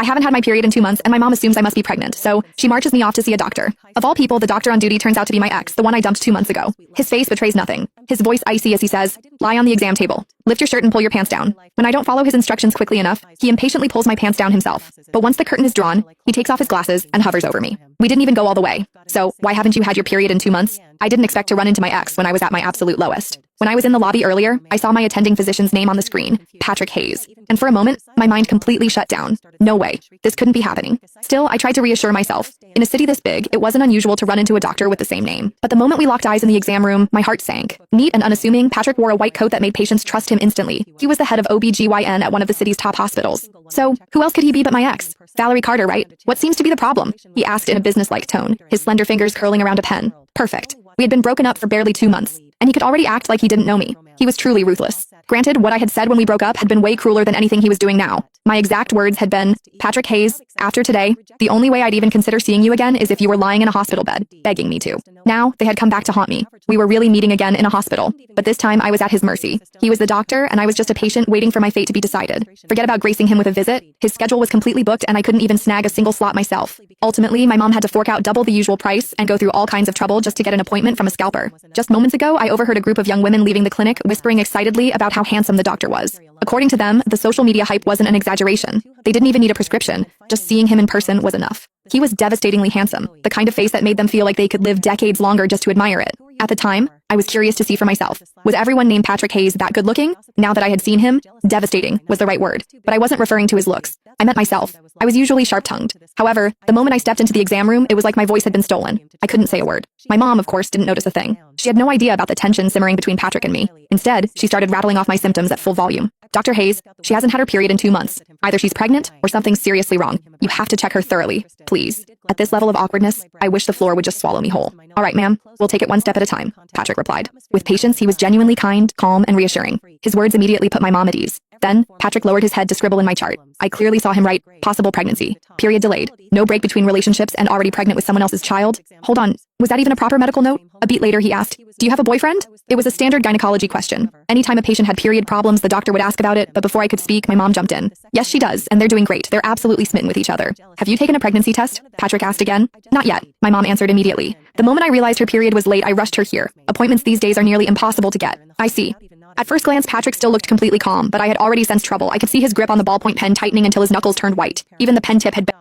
I haven't had my period in 2 months and my mom assumes I must be pregnant, so she marches me off to see a doctor. Of all people, the doctor on duty turns out to be my ex, the one I dumped 2 months ago. His face betrays nothing. His voice icy as he says, "Lie on the exam table. Lift your shirt and pull your pants down." When I don't follow his instructions quickly enough, he impatiently pulls my pants down himself. But once the curtain is drawn, he takes off his glasses and hovers over me. We didn't even go all the way. "So, why haven't you had your period in 2 months?" I didn't expect to run into my ex when I was at my absolute lowest. When I was in the lobby earlier, I saw my attending physician's name on the screen, Patrick Hayes. And for a moment, my mind completely shut down. No way. This couldn't be happening. Still, I tried to reassure myself. In a city this big, it wasn't unusual to run into a doctor with the same name. But the moment we locked eyes in the exam room, my heart sank. Neat and unassuming, Patrick wore a white coat that made patients trust him instantly. He was the head of OB/GYN at one of the city's top hospitals. So, who else could he be but my ex? Valerie Carter, right? What seems to be the problem? He asked in a businesslike tone, his slender fingers curling around a pen. Perfect. We had been broken up for barely 2 months, and he could already act like he didn't know me. He was truly ruthless. Granted, what I had said when we broke up had been way crueler than anything he was doing now. My exact words had been, "Patrick Hayes, after today, the only way I'd even consider seeing you again is if you were lying in a hospital bed, begging me to." Now, they had come back to haunt me. We were really meeting again in a hospital. But this time, I was at his mercy. He was the doctor, and I was just a patient waiting for my fate to be decided. Forget about gracing him with a visit. His schedule was completely booked, and I couldn't even snag a single slot myself. Ultimately, my mom had to fork out double the usual price and go through all kinds of trouble just to get an appointment from a scalper. Just moments ago, I overheard a group of young women leaving the clinic whispering excitedly about how handsome the doctor was. According to them, the social media hype wasn't an exaggeration. They didn't even need a prescription. Just seeing him in person was enough. He was devastatingly handsome, the kind of face that made them feel like they could live decades longer just to admire it. At the time, I was curious to see for myself. Was everyone named Patrick Hayes that good looking? Now that I had seen him, devastating was the right word. But I wasn't referring to his looks. I meant myself. I was usually sharp-tongued. However, the moment I stepped into the exam room, it was like my voice had been stolen. I couldn't say a word. My mom, of course, didn't notice a thing. She had no idea about the tension simmering between Patrick and me. Instead, she started rattling off my symptoms at full volume. "Dr. Hayes, she hasn't had her period in 2 months. Either she's pregnant or something's seriously wrong. You have to check her thoroughly, please." At this level of awkwardness, I wish the floor would just swallow me whole. "All right, ma'am, we'll take it one step at a time," Patrick replied. With patience, he was genuinely kind, calm, and reassuring. His words immediately put my mom at ease. Then, Patrick lowered his head to scribble in my chart. I clearly saw him write, "Possible pregnancy. Period delayed. No break between relationships and already pregnant with someone else's child." Hold on, was that even a proper medical note? A beat later, he asked, "Do you have a boyfriend?" It was a standard gynecology question. Anytime a patient had period problems, the doctor would ask about it, but before I could speak, my mom jumped in. "Yes, she does, and they're doing great. They're absolutely smitten with each other." "Have you taken a pregnancy test?" Patrick asked again. "Not yet," my mom answered immediately. "The moment I realized her period was late, I rushed her here. Appointments these days are nearly impossible to get." "I see." At first glance, Patrick still looked completely calm, but I had already sensed trouble. I could see his grip on the ballpoint pen tightening until his knuckles turned white. Even the pen tip had been